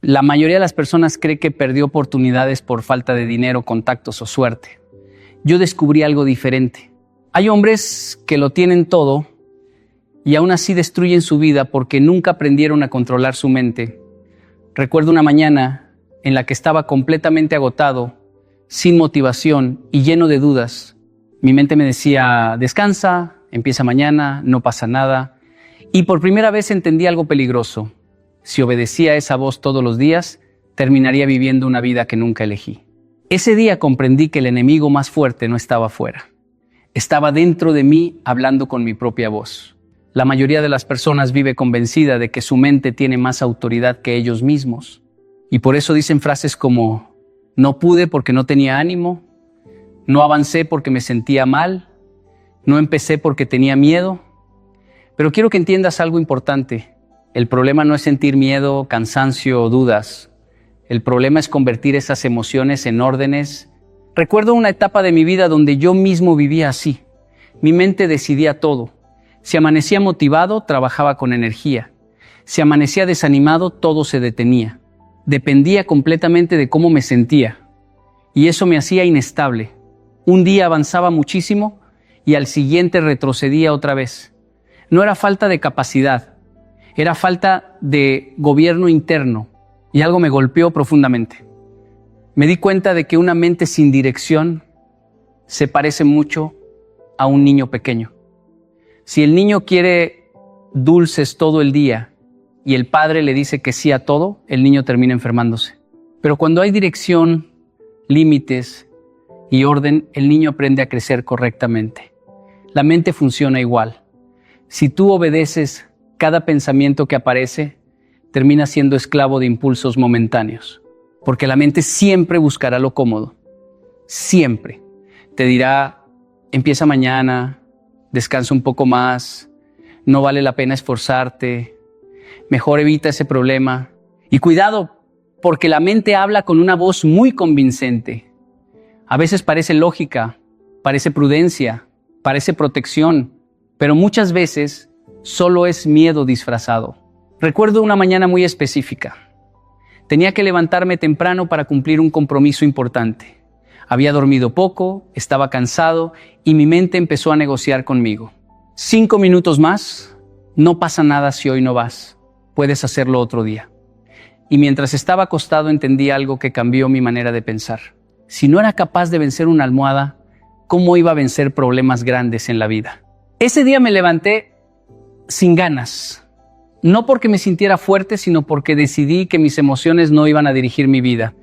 La mayoría de las personas cree que perdió oportunidades por falta de dinero, contactos o suerte. Yo descubrí algo diferente. Hay hombres que lo tienen todo y aún así destruyen su vida porque nunca aprendieron a controlar su mente. Recuerdo una mañana en la que estaba completamente agotado, sin motivación y lleno de dudas. Mi mente me decía, descansa, empieza mañana, no pasa nada. Y por primera vez entendí algo peligroso. Si obedecía a esa voz todos los días, terminaría viviendo una vida que nunca elegí. Ese día comprendí que el enemigo más fuerte no estaba afuera. Estaba dentro de mí hablando con mi propia voz. La mayoría de las personas vive convencida de que su mente tiene más autoridad que ellos mismos. Y por eso dicen frases como, no pude porque no tenía ánimo, no avancé porque me sentía mal, no empecé porque tenía miedo. Pero quiero que entiendas algo importante. El problema no es sentir miedo, cansancio o dudas. El problema es convertir esas emociones en órdenes. Recuerdo una etapa de mi vida donde yo mismo vivía así. Mi mente decidía todo. Si amanecía motivado, trabajaba con energía. Si amanecía desanimado, todo se detenía. Dependía completamente de cómo me sentía. Y eso me hacía inestable. Un día avanzaba muchísimo y al siguiente retrocedía otra vez. No era falta de capacidad. Era falta de gobierno interno y algo me golpeó profundamente. Me di cuenta de que una mente sin dirección se parece mucho a un niño pequeño. Si el niño quiere dulces todo el día y el padre le dice que sí a todo, el niño termina enfermándose. Pero cuando hay dirección, límites y orden, el niño aprende a crecer correctamente. La mente funciona igual. Si tú obedeces cada pensamiento que aparece, termina siendo esclavo de impulsos momentáneos. Porque la mente siempre buscará lo cómodo. Siempre. Te dirá, empieza mañana, descansa un poco más, no vale la pena esforzarte, mejor evita ese problema. Y cuidado, porque la mente habla con una voz muy convincente. A veces parece lógica, parece prudencia, parece protección, pero muchas veces solo es miedo disfrazado. Recuerdo una mañana muy específica. Tenía que levantarme temprano para cumplir un compromiso importante. Había dormido poco, estaba cansado y mi mente empezó a negociar conmigo. 5 minutos más, no pasa nada si hoy no vas. Puedes hacerlo otro día. Y mientras estaba acostado entendí algo que cambió mi manera de pensar. Si no era capaz de vencer una almohada, ¿cómo iba a vencer problemas grandes en la vida? Ese día me levanté sin ganas, no porque me sintiera fuerte, sino porque decidí que mis emociones no iban a dirigir mi vida.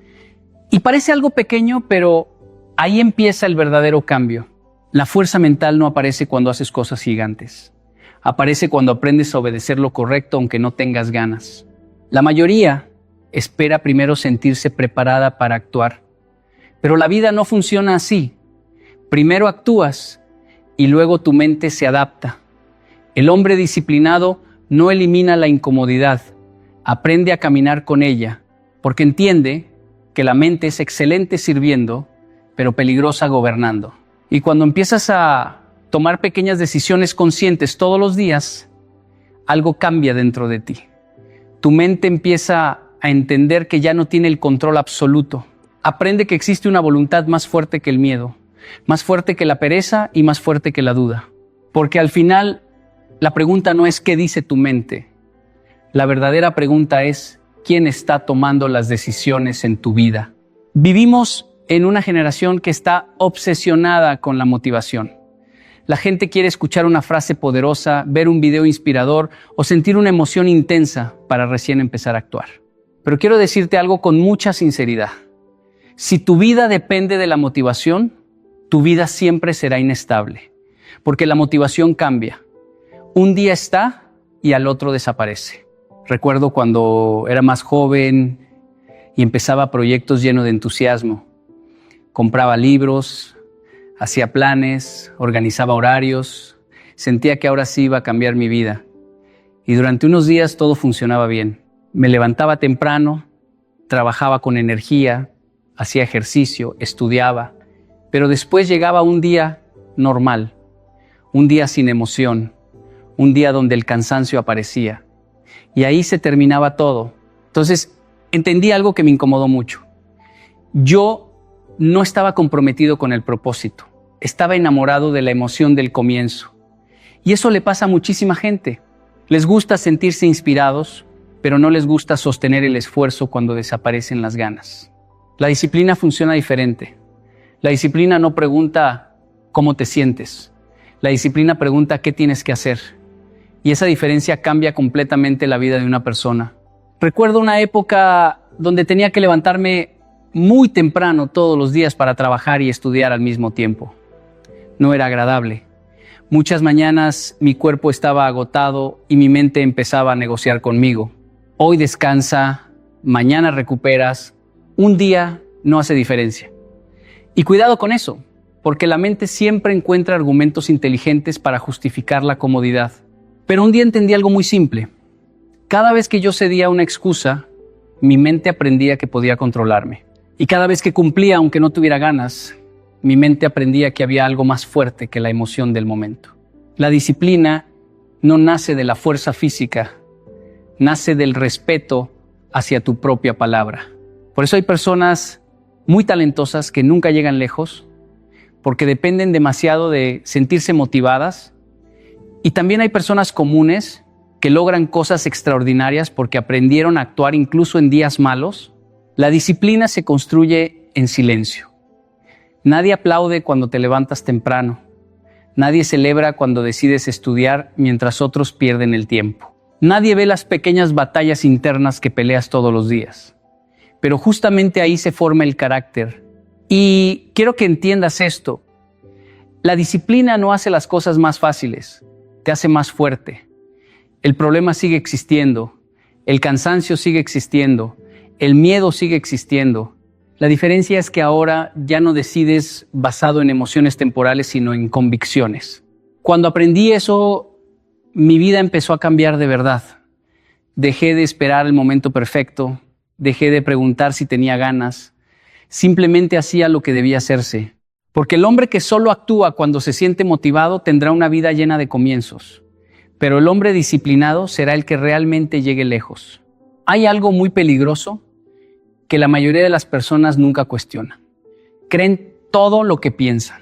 Y parece algo pequeño, pero ahí empieza el verdadero cambio. La fuerza mental no aparece cuando haces cosas gigantes. Aparece cuando aprendes a obedecer lo correcto aunque no tengas ganas. La mayoría espera primero sentirse preparada para actuar. Pero la vida no funciona así. Primero actúas y luego tu mente se adapta. El hombre disciplinado no elimina la incomodidad, aprende a caminar con ella, porque entiende que la mente es excelente sirviendo, pero peligrosa gobernando. Y cuando empiezas a tomar pequeñas decisiones conscientes todos los días, algo cambia dentro de ti. Tu mente empieza a entender que ya no tiene el control absoluto. Aprende que existe una voluntad más fuerte que el miedo, más fuerte que la pereza y más fuerte que la duda. Porque al final, la pregunta no es ¿qué dice tu mente? La verdadera pregunta es ¿quién está tomando las decisiones en tu vida? Vivimos en una generación que está obsesionada con la motivación. La gente quiere escuchar una frase poderosa, ver un video inspirador o sentir una emoción intensa para recién empezar a actuar. Pero quiero decirte algo con mucha sinceridad. Si tu vida depende de la motivación, tu vida siempre será inestable, porque la motivación cambia. Un día está y al otro desaparece. Recuerdo cuando era más joven y empezaba proyectos llenos de entusiasmo. Compraba libros, hacía planes, organizaba horarios. Sentía que ahora sí iba a cambiar mi vida. Y durante unos días todo funcionaba bien. Me levantaba temprano, trabajaba con energía, hacía ejercicio, estudiaba. Pero después llegaba un día normal, un día sin emoción, un día donde el cansancio aparecía. Y ahí se terminaba todo. Entonces, entendí algo que me incomodó mucho. Yo no estaba comprometido con el propósito. Estaba enamorado de la emoción del comienzo. Y eso le pasa a muchísima gente. Les gusta sentirse inspirados, pero no les gusta sostener el esfuerzo cuando desaparecen las ganas. La disciplina funciona diferente. La disciplina no pregunta cómo te sientes. La disciplina pregunta qué tienes que hacer. Y esa diferencia cambia completamente la vida de una persona. Recuerdo una época donde tenía que levantarme muy temprano todos los días para trabajar y estudiar al mismo tiempo. No era agradable. Muchas mañanas mi cuerpo estaba agotado y mi mente empezaba a negociar conmigo. Hoy descansa, mañana recuperas, un día no hace diferencia. Y cuidado con eso, porque la mente siempre encuentra argumentos inteligentes para justificar la comodidad. Pero un día entendí algo muy simple. Cada vez que yo cedía una excusa, mi mente aprendía que podía controlarme. Y cada vez que cumplía, aunque no tuviera ganas, mi mente aprendía que había algo más fuerte que la emoción del momento. La disciplina no nace de la fuerza física, nace del respeto hacia tu propia palabra. Por eso hay personas muy talentosas que nunca llegan lejos, porque dependen demasiado de sentirse motivadas. Y también hay personas comunes que logran cosas extraordinarias porque aprendieron a actuar incluso en días malos. La disciplina se construye en silencio. Nadie aplaude cuando te levantas temprano. Nadie celebra cuando decides estudiar mientras otros pierden el tiempo. Nadie ve las pequeñas batallas internas que peleas todos los días. Pero justamente ahí se forma el carácter. Y quiero que entiendas esto. La disciplina no hace las cosas más fáciles, te hace más fuerte. El problema sigue existiendo, el cansancio sigue existiendo, el miedo sigue existiendo. La diferencia es que ahora ya no decides basado en emociones temporales, sino en convicciones. Cuando aprendí eso, mi vida empezó a cambiar de verdad. Dejé de esperar el momento perfecto, dejé de preguntar si tenía ganas, simplemente hacía lo que debía hacerse. Porque el hombre que solo actúa cuando se siente motivado tendrá una vida llena de comienzos. Pero el hombre disciplinado será el que realmente llegue lejos. Hay algo muy peligroso que la mayoría de las personas nunca cuestionan. Creen todo lo que piensan.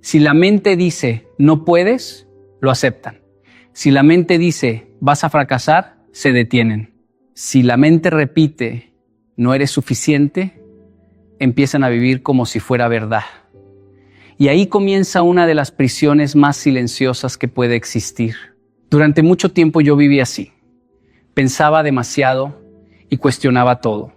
Si la mente dice no puedes, lo aceptan. Si la mente dice vas a fracasar, se detienen. Si la mente repite no eres suficiente, empiezan a vivir como si fuera verdad. Y ahí comienza una de las prisiones más silenciosas que puede existir. Durante mucho tiempo yo viví así. Pensaba demasiado y cuestionaba todo.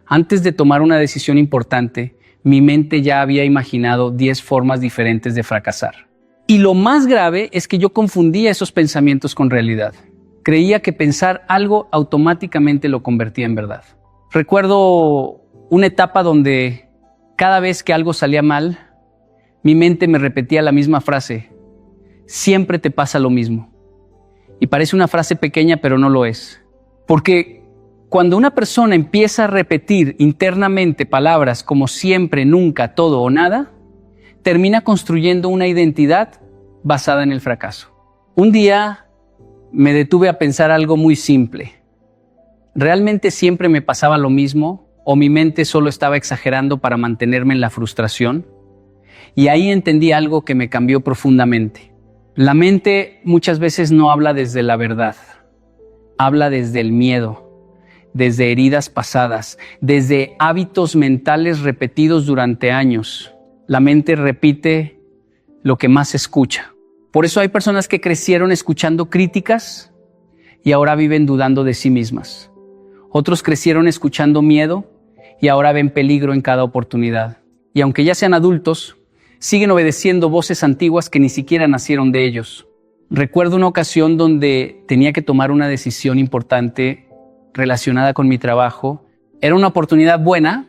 Antes de tomar una decisión importante, mi mente ya había imaginado 10 formas diferentes de fracasar. Y lo más grave es que yo confundía esos pensamientos con realidad. Creía que pensar algo automáticamente lo convertía en verdad. Recuerdo una etapa donde cada vez que algo salía mal, mi mente me repetía la misma frase: siempre te pasa lo mismo. Y parece una frase pequeña, pero no lo es. Porque cuando una persona empieza a repetir internamente palabras como siempre, nunca, todo o nada, termina construyendo una identidad basada en el fracaso. Un día me detuve a pensar algo muy simple. ¿Realmente siempre me pasaba lo mismo o mi mente solo estaba exagerando para mantenerme en la frustración? Y ahí entendí algo que me cambió profundamente. La mente muchas veces no habla desde la verdad, habla desde el miedo, desde heridas pasadas, desde hábitos mentales repetidos durante años. La mente repite lo que más escucha. Por eso hay personas que crecieron escuchando críticas y ahora viven dudando de sí mismas. Otros crecieron escuchando miedo y ahora ven peligro en cada oportunidad. Y aunque ya sean adultos, siguen obedeciendo voces antiguas que ni siquiera nacieron de ellos. Recuerdo una ocasión donde tenía que tomar una decisión importante relacionada con mi trabajo. Era una oportunidad buena,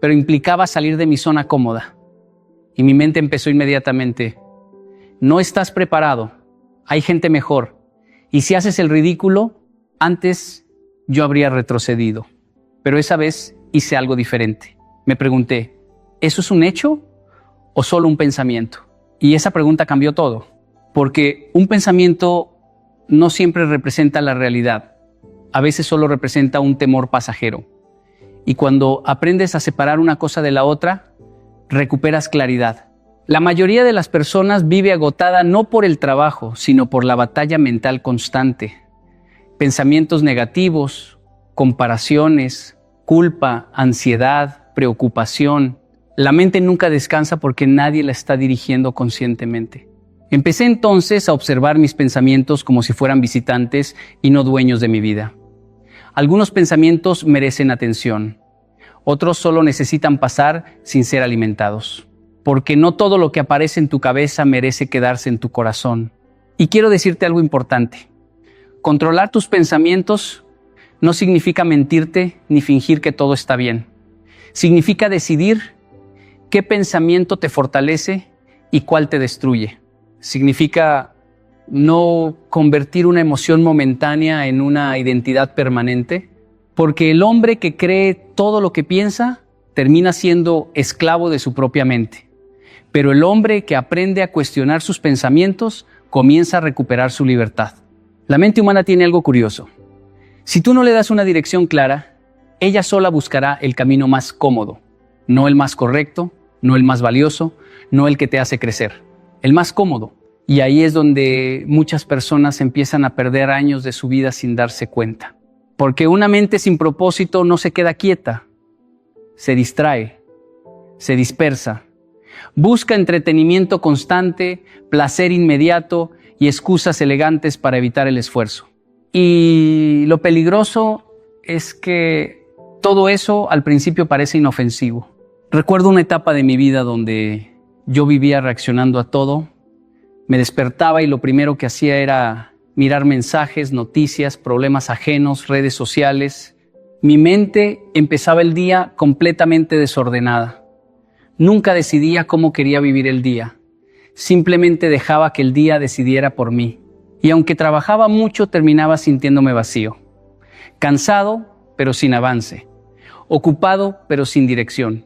pero implicaba salir de mi zona cómoda. Y mi mente empezó inmediatamente: no estás preparado, hay gente mejor. Y si haces el ridículo, antes yo habría retrocedido. Pero esa vez hice algo diferente. Me pregunté, ¿eso es un hecho o solo un pensamiento? Y esa pregunta cambió todo, porque un pensamiento no siempre representa la realidad. a veces solo representa un temor pasajero. Y cuando aprendes a separar una cosa de la otra, recuperas claridad. La mayoría de las personas vive agotada no por el trabajo, sino por la batalla mental constante. Pensamientos negativos, comparaciones, culpa, ansiedad, preocupación. La mente nunca descansa porque nadie la está dirigiendo conscientemente. Empecé entonces a observar mis pensamientos como si fueran visitantes y no dueños de mi vida. Algunos pensamientos merecen atención, otros solo necesitan pasar sin ser alimentados. Porque no todo lo que aparece en tu cabeza merece quedarse en tu corazón. Y quiero decirte algo importante. Controlar tus pensamientos no significa mentirte ni fingir que todo está bien. Significa decidir qué pensamiento te fortalece y cuál te destruye. Significa no convertir una emoción momentánea en una identidad permanente, porque el hombre que cree todo lo que piensa termina siendo esclavo de su propia mente. Pero el hombre que aprende a cuestionar sus pensamientos comienza a recuperar su libertad. La mente humana tiene algo curioso. Si tú no le das una dirección clara, ella sola buscará el camino más cómodo, no el más correcto, no el más valioso, no el que te hace crecer, el más cómodo. Y ahí es donde muchas personas empiezan a perder años de su vida sin darse cuenta. Porque una mente sin propósito no se queda quieta, se distrae, se dispersa. Busca entretenimiento constante, placer inmediato y excusas elegantes para evitar el esfuerzo. Y lo peligroso es que todo eso al principio parece inofensivo. Recuerdo una etapa de mi vida donde yo vivía reaccionando a todo. Me despertaba y lo primero que hacía era mirar mensajes, noticias, problemas ajenos, redes sociales. Mi mente empezaba el día completamente desordenada. Nunca decidía cómo quería vivir el día. Simplemente dejaba que el día decidiera por mí. Y aunque trabajaba mucho, terminaba sintiéndome vacío. Cansado, pero sin avance. Ocupado, pero sin dirección.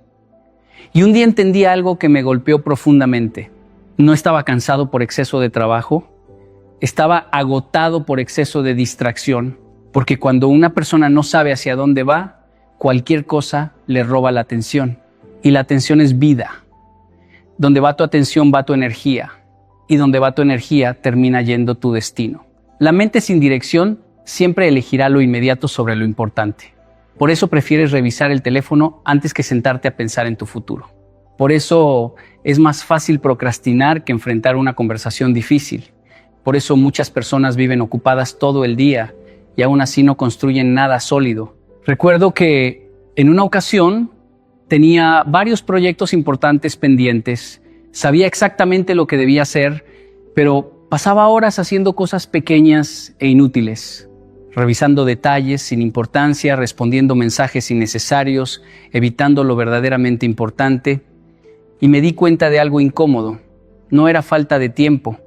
Y un día entendí algo que me golpeó profundamente. No estaba cansado por exceso de trabajo. Estaba agotado por exceso de distracción. Porque cuando una persona no sabe hacia dónde va, cualquier cosa le roba la atención. Y la atención es vida. Donde va tu atención va tu energía. Y donde va tu energía termina yendo tu destino. La mente sin dirección siempre elegirá lo inmediato sobre lo importante. Por eso prefieres revisar el teléfono antes que sentarte a pensar en tu futuro. Por eso es más fácil procrastinar que enfrentar una conversación difícil. Por eso muchas personas viven ocupadas todo el día y aún así no construyen nada sólido. Recuerdo que en una ocasión tenía varios proyectos importantes pendientes, sabía exactamente lo que debía hacer, pero pasaba horas haciendo cosas pequeñas e inútiles, revisando detalles sin importancia, respondiendo mensajes innecesarios, evitando lo verdaderamente importante, y me di cuenta de algo incómodo. No era falta de tiempo,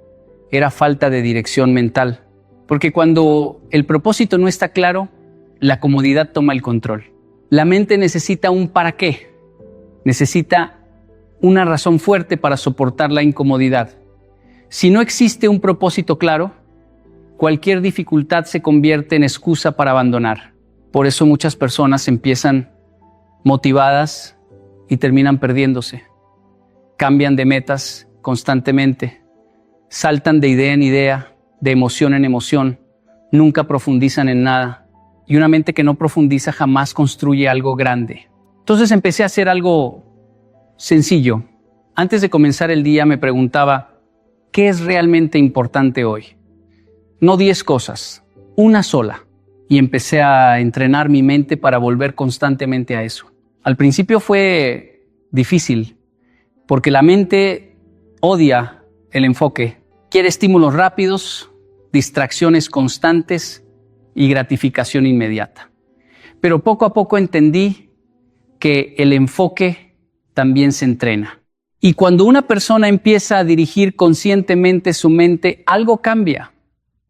era falta de dirección mental, porque cuando el propósito no está claro, la comodidad toma el control. La mente necesita un para qué, necesita una razón fuerte para soportar la incomodidad. Si no existe un propósito claro, cualquier dificultad se convierte en excusa para abandonar. Por eso muchas personas empiezan motivadas y terminan perdiéndose. Cambian de metas constantemente, saltan de idea en idea, de emoción en emoción, nunca profundizan en nada. Y una mente que no profundiza jamás construye algo grande. Entonces empecé a hacer algo sencillo. Antes de comenzar el día me preguntaba, ¿qué es realmente importante hoy? No 10 cosas, una sola. Y empecé a entrenar mi mente para volver constantemente a eso. Al principio fue difícil, porque la mente odia el enfoque. Quiere estímulos rápidos, distracciones constantes y gratificación inmediata. Pero poco a poco entendí que el enfoque también se entrena. Y cuando una persona empieza a dirigir conscientemente su mente, algo cambia.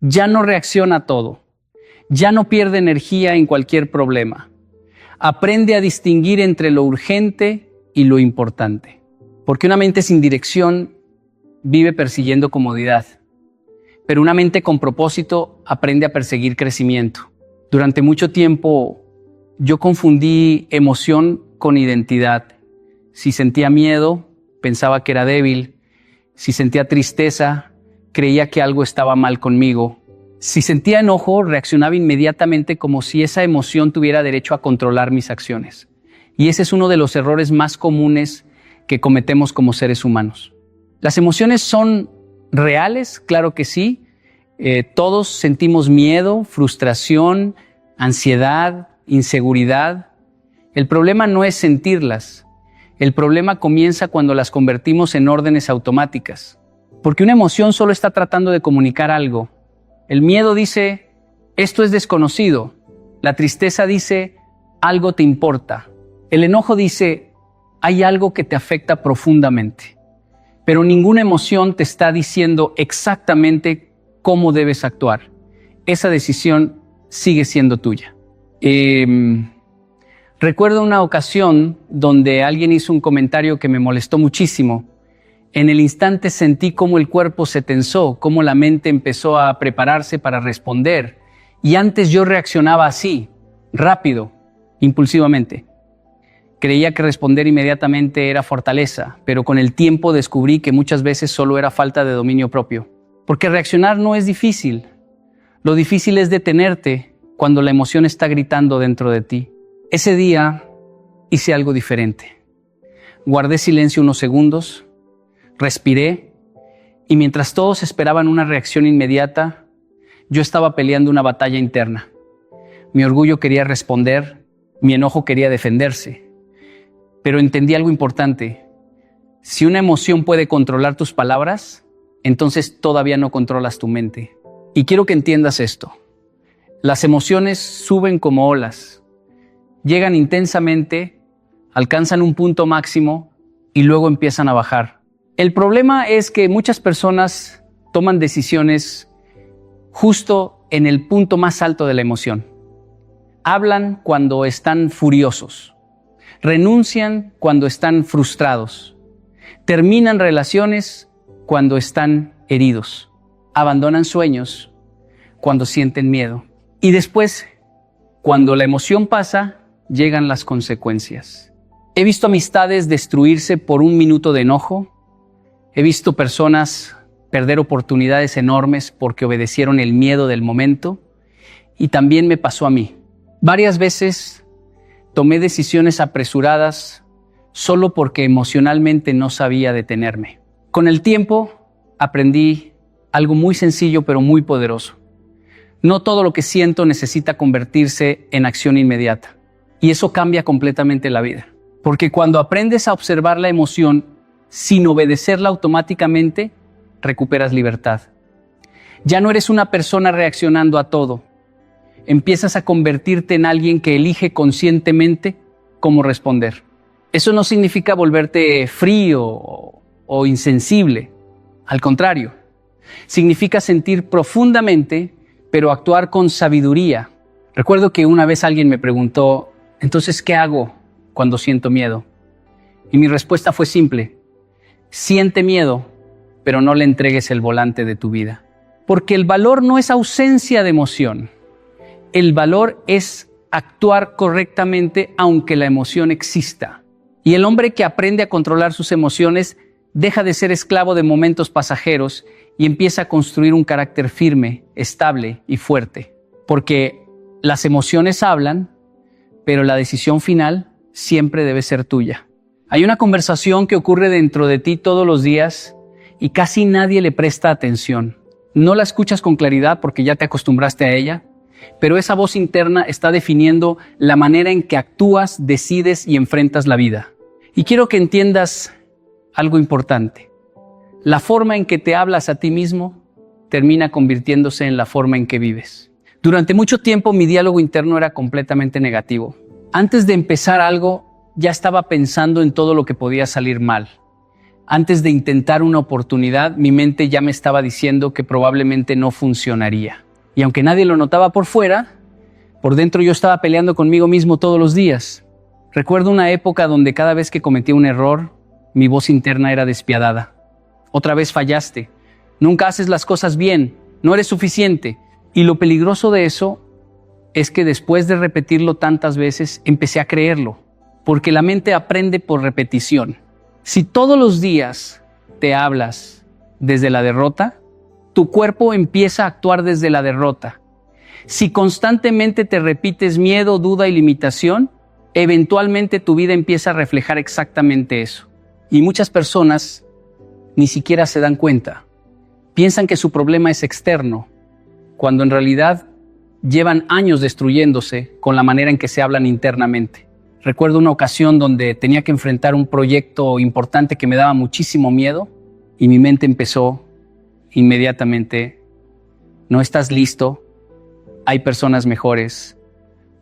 Ya no reacciona a todo. Ya no pierde energía en cualquier problema. Aprende a distinguir entre lo urgente y lo importante. Porque una mente sin dirección vive persiguiendo comodidad. Pero una mente con propósito aprende a perseguir crecimiento. Durante mucho tiempo yo confundí emoción con identidad. Si sentía miedo, pensaba que era débil. Si sentía tristeza, creía que algo estaba mal conmigo. Si sentía enojo, reaccionaba inmediatamente como si esa emoción tuviera derecho a controlar mis acciones. Y ese es uno de los errores más comunes que cometemos como seres humanos. ¿Las emociones son reales? Claro que sí. Todos sentimos miedo, frustración, ansiedad, inseguridad. El problema no es sentirlas. El problema comienza cuando las convertimos en órdenes automáticas. Porque una emoción solo está tratando de comunicar algo. El miedo dice, esto es desconocido. La tristeza dice, algo te importa. El enojo dice, hay algo que te afecta profundamente. Pero ninguna emoción te está diciendo exactamente cómo debes actuar. Esa decisión sigue siendo tuya. Recuerdo una ocasión donde alguien hizo un comentario que me molestó muchísimo. En el instante sentí cómo el cuerpo se tensó, cómo la mente empezó a prepararse para responder. Y antes yo reaccionaba así, rápido, impulsivamente. Creía que responder inmediatamente era fortaleza, pero con el tiempo descubrí que muchas veces solo era falta de dominio propio. Porque reaccionar no es difícil. Lo difícil es detenerte cuando la emoción está gritando dentro de ti. Ese día hice algo diferente. Guardé silencio unos segundos, respiré, y mientras todos esperaban una reacción inmediata, yo estaba peleando una batalla interna. Mi orgullo quería responder, mi enojo quería defenderse. Pero entendí algo importante. Si una emoción puede controlar tus palabras, entonces todavía no controlas tu mente. Y quiero que entiendas esto. Las emociones suben como olas. Llegan intensamente, alcanzan un punto máximo y luego empiezan a bajar. El problema es que muchas personas toman decisiones justo en el punto más alto de la emoción. Hablan cuando están furiosos. Renuncian cuando están frustrados. Terminan relaciones cuando están heridos. Abandonan sueños cuando sienten miedo. Y después, cuando la emoción pasa, llegan las consecuencias. He visto amistades destruirse por un minuto de enojo. He visto personas perder oportunidades enormes porque obedecieron el miedo del momento. Y también me pasó a mí. Varias veces tomé decisiones apresuradas solo porque emocionalmente no sabía detenerme. Con el tiempo aprendí algo muy sencillo pero muy poderoso. No todo lo que siento necesita convertirse en acción inmediata. Y eso cambia completamente la vida. Porque cuando aprendes a observar la emoción sin obedecerla automáticamente, recuperas libertad. Ya no eres una persona reaccionando a todo. Empiezas a convertirte en alguien que elige conscientemente cómo responder. Eso no significa volverte frío o insensible. Al contrario, significa sentir profundamente, pero actuar con sabiduría. Recuerdo que una vez alguien me preguntó, entonces, ¿qué hago cuando siento miedo? Y mi respuesta fue simple: siente miedo, pero no le entregues el volante de tu vida. Porque el valor no es ausencia de emoción. El valor es actuar correctamente aunque la emoción exista. Y el hombre que aprende a controlar sus emociones deja de ser esclavo de momentos pasajeros y empieza a construir un carácter firme, estable y fuerte. Porque las emociones hablan, pero la decisión final siempre debe ser tuya. Hay una conversación que ocurre dentro de ti todos los días y casi nadie le presta atención. No la escuchas con claridad porque ya te acostumbraste a ella, pero esa voz interna está definiendo la manera en que actúas, decides y enfrentas la vida. Y quiero que entiendas algo importante. La forma en que te hablas a ti mismo termina convirtiéndose en la forma en que vives. Durante mucho tiempo mi diálogo interno era completamente negativo. Antes de empezar algo, ya estaba pensando en todo lo que podía salir mal. Antes de intentar una oportunidad, mi mente ya me estaba diciendo que probablemente no funcionaría. Y aunque nadie lo notaba por fuera, por dentro yo estaba peleando conmigo mismo todos los días. Recuerdo una época donde cada vez que cometía un error, mi voz interna era despiadada. Otra vez fallaste. Nunca haces las cosas bien. No eres suficiente. Y lo peligroso de eso es que después de repetirlo tantas veces, empecé a creerlo, porque la mente aprende por repetición. Si todos los días te hablas desde la derrota, tu cuerpo empieza a actuar desde la derrota. Si constantemente te repites miedo, duda y limitación, eventualmente tu vida empieza a reflejar exactamente eso. Y muchas personas ni siquiera se dan cuenta. Piensan que su problema es externo, cuando en realidad llevan años destruyéndose con la manera en que se hablan internamente. Recuerdo una ocasión donde tenía que enfrentar un proyecto importante que me daba muchísimo miedo y mi mente empezó inmediatamente: no estás listo, hay personas mejores,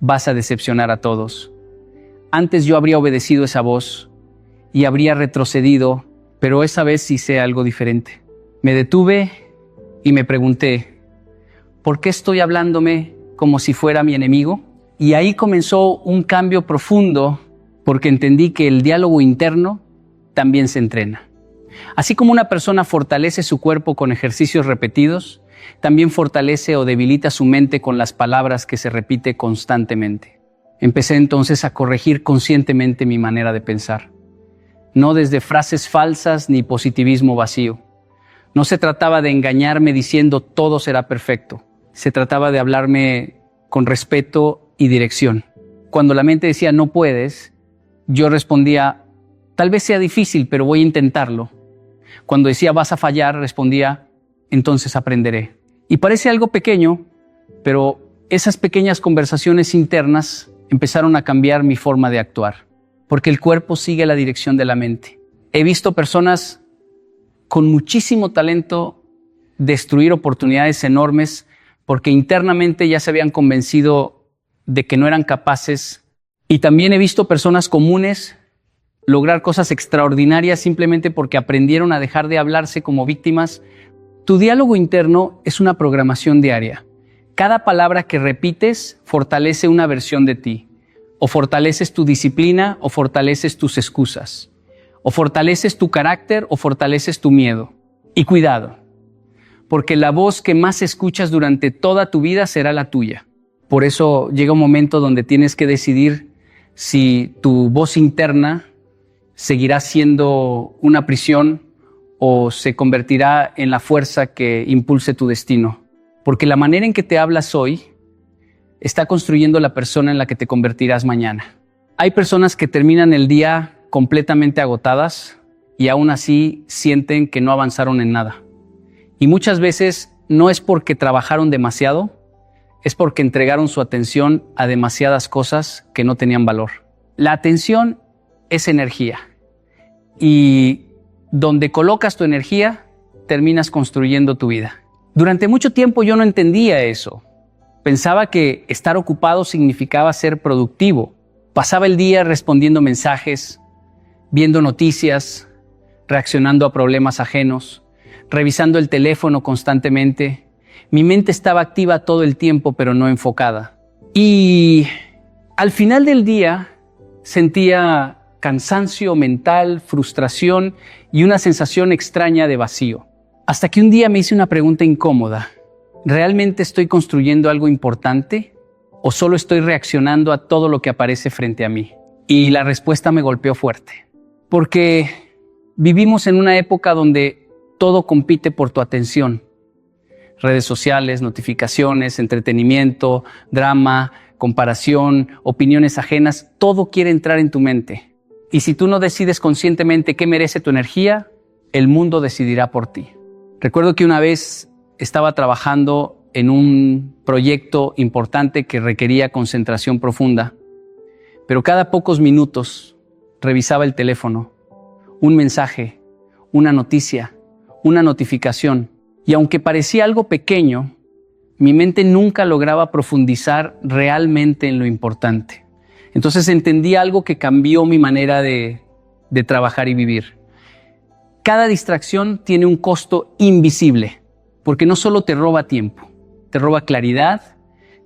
vas a decepcionar a todos. Antes yo habría obedecido esa voz y habría retrocedido, pero esa vez hice algo diferente. Me detuve y me pregunté: ¿por qué estoy hablándome como si fuera mi enemigo? Y ahí comenzó un cambio profundo, porque entendí que el diálogo interno también se entrena. Así como una persona fortalece su cuerpo con ejercicios repetidos, también fortalece o debilita su mente con las palabras que se repite constantemente. Empecé entonces a corregir conscientemente mi manera de pensar, no desde frases falsas ni positivismo vacío. No se trataba de engañarme diciendo todo será perfecto. Se trataba de hablarme con respeto y dirección. Cuando la mente decía no puedes, yo respondía: tal vez sea difícil, pero voy a intentarlo. Cuando decía vas a fallar, respondía: entonces aprenderé. Y parece algo pequeño, pero esas pequeñas conversaciones internas empezaron a cambiar mi forma de actuar, porque el cuerpo sigue la dirección de la mente. He visto personas con muchísimo talento destruir oportunidades enormes porque internamente ya se habían convencido de que no eran capaces. Y también he visto personas comunes lograr cosas extraordinarias simplemente porque aprendieron a dejar de hablarse como víctimas. Tu diálogo interno es una programación diaria. Cada palabra que repites fortalece una versión de ti. O fortaleces tu disciplina o fortaleces tus excusas. O fortaleces tu carácter o fortaleces tu miedo. Y cuidado, porque la voz que más escuchas durante toda tu vida será la tuya. Por eso llega un momento donde tienes que decidir si tu voz interna seguirá siendo una prisión o se convertirá en la fuerza que impulse tu destino. Porque la manera en que te hablas hoy está construyendo la persona en la que te convertirás mañana. Hay personas que terminan el día completamente agotadas y aún así sienten que no avanzaron en nada. Y muchas veces no es porque trabajaron demasiado, es porque entregaron su atención a demasiadas cosas que no tenían valor. La atención es energía. Y donde colocas tu energía, terminas construyendo tu vida. Durante mucho tiempo yo no entendía eso. Pensaba que estar ocupado significaba ser productivo. Pasaba el día respondiendo mensajes, viendo noticias, reaccionando a problemas ajenos, revisando el teléfono constantemente. Mi mente estaba activa todo el tiempo, pero no enfocada. Y al final del día sentía cansancio mental, frustración y una sensación extraña de vacío. Hasta que un día me hice una pregunta incómoda. ¿Realmente estoy construyendo algo importante o solo estoy reaccionando a todo lo que aparece frente a mí? Y la respuesta me golpeó fuerte. Porque vivimos en una época donde todo compite por tu atención. Redes sociales, notificaciones, entretenimiento, drama, comparación, opiniones ajenas, todo quiere entrar en tu mente. Y si tú no decides conscientemente qué merece tu energía, el mundo decidirá por ti. Recuerdo que una vez estaba trabajando en un proyecto importante que requería concentración profunda, pero cada pocos minutos revisaba el teléfono, un mensaje, una noticia, una notificación. Y aunque parecía algo pequeño, mi mente nunca lograba profundizar realmente en lo importante. Entonces entendí algo que cambió mi manera de trabajar y vivir. Cada distracción tiene un costo invisible, porque no solo te roba tiempo, te roba claridad,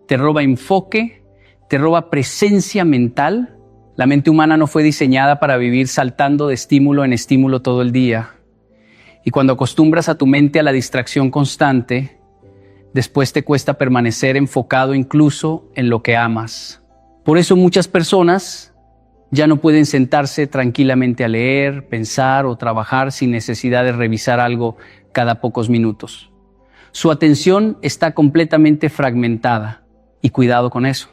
te roba enfoque, te roba presencia mental. La mente humana no fue diseñada para vivir saltando de estímulo en estímulo todo el día. Y cuando acostumbras a tu mente a la distracción constante, Después te cuesta permanecer enfocado incluso en lo que amas. Por eso muchas personas ya no pueden sentarse tranquilamente a leer, pensar o trabajar sin necesidad de revisar algo cada pocos minutos. Su atención está completamente fragmentada y cuidado con eso,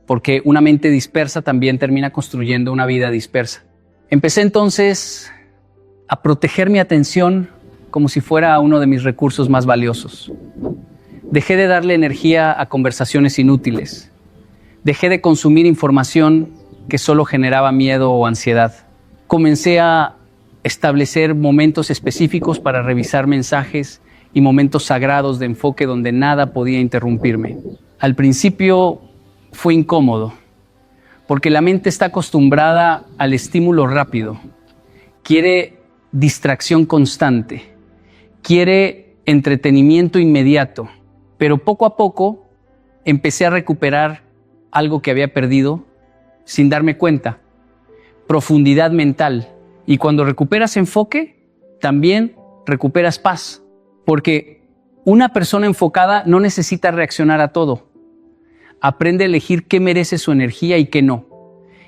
porque una mente dispersa también termina construyendo una vida dispersa. Empecé entonces a proteger mi atención como si fuera uno de mis recursos más valiosos. Dejé de darle energía a conversaciones inútiles. Dejé de consumir información que solo generaba miedo o ansiedad. Comencé a establecer momentos específicos para revisar mensajes y momentos sagrados de enfoque donde nada podía interrumpirme. Al principio fue incómodo, porque la mente está acostumbrada al estímulo rápido. Quiere distracción constante, quiere entretenimiento inmediato, pero poco a poco empecé a recuperar algo que había perdido sin darme cuenta: profundidad mental. Y cuando recuperas enfoque, también recuperas paz, porque una persona enfocada no necesita reaccionar a todo. Aprende a elegir qué merece su energía y qué no.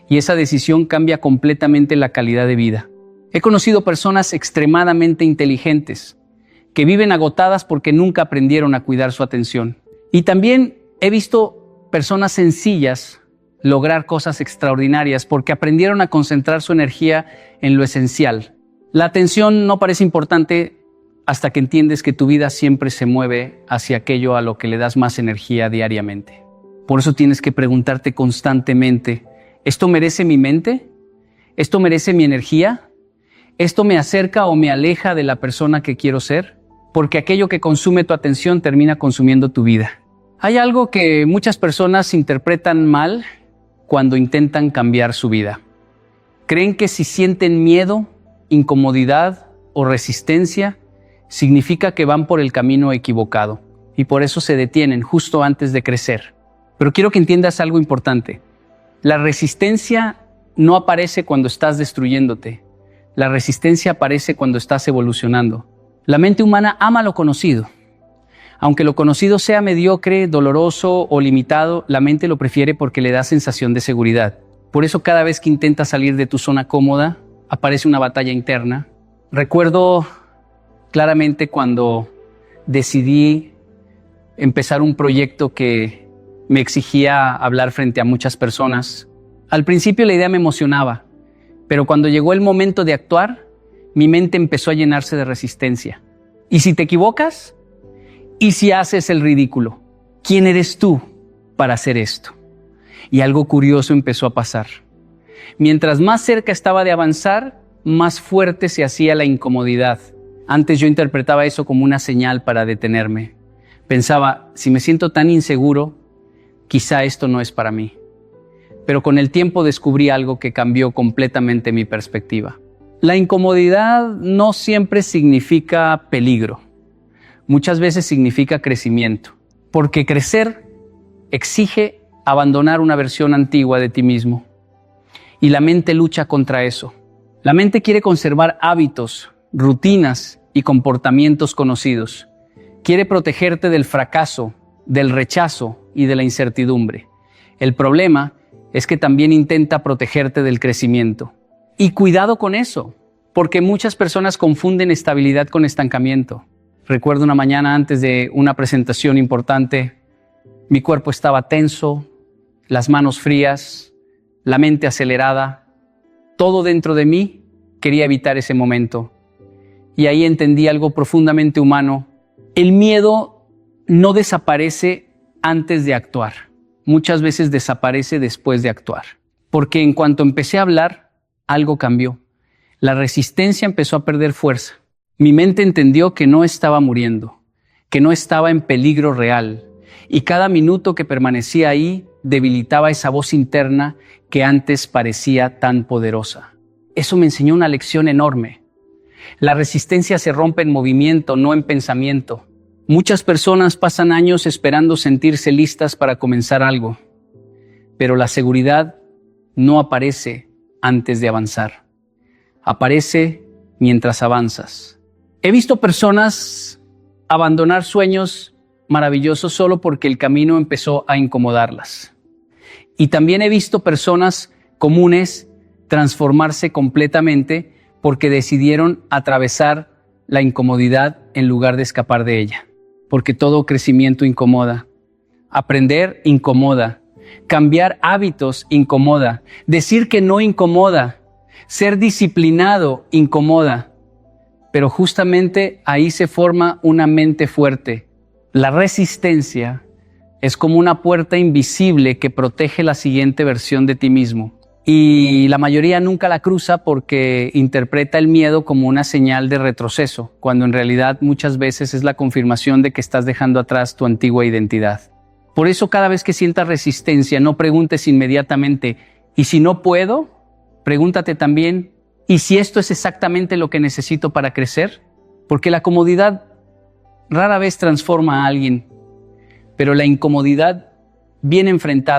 Y esa decisión cambia completamente la calidad de vida. He conocido personas extremadamente inteligentes que viven agotadas porque nunca aprendieron a cuidar su atención. Y también he visto personas sencillas lograr cosas extraordinarias porque aprendieron a concentrar su energía en lo esencial. La atención no parece importante hasta que entiendes que tu vida siempre se mueve hacia aquello a lo que le das más energía diariamente. Por eso tienes que preguntarte constantemente: ¿esto merece mi mente? ¿Esto merece mi energía? ¿Esto me acerca o me aleja de la persona que quiero ser? Porque aquello que consume tu atención termina consumiendo tu vida. Hay algo que muchas personas interpretan mal cuando intentan cambiar su vida. Creen que si sienten miedo, incomodidad o resistencia, significa que van por el camino equivocado, y por eso se detienen justo antes de crecer. Pero quiero que entiendas algo importante. La resistencia no aparece cuando estás destruyéndote. La resistencia aparece cuando estás evolucionando. La mente humana ama lo conocido. Aunque lo conocido sea mediocre, doloroso o limitado, la mente lo prefiere porque le da sensación de seguridad. Por eso cada vez que intentas salir de tu zona cómoda, aparece una batalla interna. Recuerdo claramente cuando decidí empezar un proyecto que me exigía hablar frente a muchas personas. Al principio la idea me emocionaba, pero cuando llegó el momento de actuar, mi mente empezó a llenarse de resistencia. ¿Y si te equivocas? ¿Y si haces el ridículo? ¿Quién eres tú para hacer esto? Y algo curioso empezó a pasar. Mientras más cerca estaba de avanzar, más fuerte se hacía la incomodidad. Antes yo interpretaba eso como una señal para detenerme. Pensaba: si me siento tan inseguro, quizá esto no es para mí. Pero con el tiempo descubrí algo que cambió completamente mi perspectiva. La incomodidad no siempre significa peligro. Muchas veces significa crecimiento, porque crecer exige abandonar una versión antigua de ti mismo. Y la mente lucha contra eso. La mente quiere conservar hábitos, rutinas y comportamientos conocidos. Quiere protegerte del fracaso, del rechazo y de la incertidumbre. El problema es que también intenta protegerte del crecimiento. Y cuidado con eso, porque muchas personas confunden estabilidad con estancamiento. Recuerdo una mañana antes de una presentación importante, mi cuerpo estaba tenso, las manos frías, la mente acelerada. Todo dentro de mí quería evitar ese momento. Y ahí entendí algo profundamente humano. El miedo no desaparece antes de actuar. Muchas veces desaparece después de actuar. Porque en cuanto empecé a hablar, algo cambió. La resistencia empezó a perder fuerza. Mi mente entendió que no estaba muriendo, que no estaba en peligro real. Y cada minuto que permanecía ahí debilitaba esa voz interna que antes parecía tan poderosa. Eso me enseñó una lección enorme. La resistencia se rompe en movimiento, no en pensamiento. Muchas personas pasan años esperando sentirse listas para comenzar algo, pero la seguridad no aparece antes de avanzar. Aparece mientras avanzas. He visto personas abandonar sueños maravilloso solo porque el camino empezó a incomodarlas. Y también he visto personas comunes transformarse completamente porque decidieron atravesar la incomodidad en lugar de escapar de ella. Porque todo crecimiento incomoda. Aprender incomoda. Cambiar hábitos incomoda. Decir que no incomoda. Ser disciplinado incomoda. Pero justamente ahí se forma una mente fuerte. La resistencia es como una puerta invisible que protege la siguiente versión de ti mismo. Y la mayoría nunca la cruza porque interpreta el miedo como una señal de retroceso, cuando en realidad muchas veces es la confirmación de que estás dejando atrás tu antigua identidad. Por eso cada vez que sientas resistencia, no preguntes inmediatamente, ¿y si no puedo? Pregúntate también, ¿y si esto es exactamente lo que necesito para crecer? Porque la comodidad rara vez transforma a alguien, pero la incomodidad bien enfrentada